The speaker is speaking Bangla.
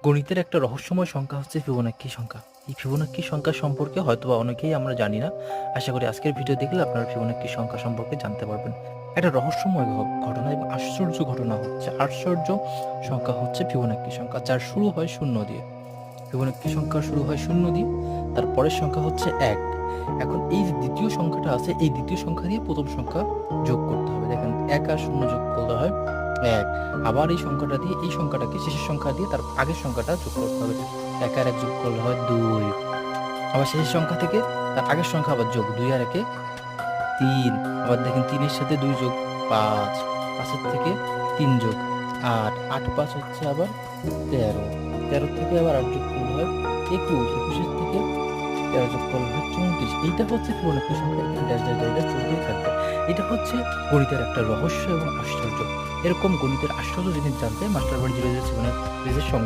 গণিতের একটা রহস্যময় সংখ্যা হচ্ছে ফিবোনাক্কি সংখ্যা। এই ফিবোনাক্কি সংখ্যা সম্পর্কে হয়তোবা অনেকেই আমরা জানি না। আশা করি আজকের ভিডিও দেখলে আপনারা ফিবোনাক্কি সংখ্যা সম্পর্কে জানতে পারবেন। একটা রহস্যময় ঘটনা এবং আশ্চর্য ঘটনা হচ্ছে, আশ্চর্য সংখ্যা হচ্ছে ফিবোনাক্কি সংখ্যা, যার শুরু হয় শূন্য দিয়ে। ফিবোনাক্কি সংখ্যা শুরু হয় শূন্য দিয়ে, তার পরের সংখ্যা হচ্ছে ১। এখন এই যে দ্বিতীয় সংখ্যাটা আছে, এই দ্বিতীয় সংখ্যা দিয়ে প্রথম সংখ্যা যোগ করতে হবে। দেখেন ১ আর ০ যোগ করলে হয় ১। আবার এই সংখ্যাটা দিয়ে এই সংখ্যাটাকে শেষের সংখ্যা দিয়ে তার আগের সংখ্যাটা যোগ করতে হবে। ১ আর ১ যোগ করলে হয় ২। আবার শেষের সংখ্যা থেকে তার আগের সংখ্যা আবার যোগ। ২ আর ১ এ ৩। আবার দেখেন ৩ এর সাথে ২ যোগ ৫। ৫ এর থেকে ৩ যোগ ৮। ৮ ৫ হচ্ছে আবার ১৩। ১৩ থেকে আবার ৮ যোগ করলে হয় ২১। ২১ এর থেকে ১৩ যোগ করলে হয় ৩৪। এইটা হচ্ছে ফিবোনাক্কি সংখ্যা। এখানে ড্যাশ, ড্যাশ, ড্যাশ, ড্যাশ চলতেই থাকবে। এটা হচ্ছে গণিতের একটা রহস্য এবং আশ্চর্য। এরকম গণিতের আশ্চর্য জিনিস জানতে মাস্টারবাড়ি 007 এর পেজের সঙ্গে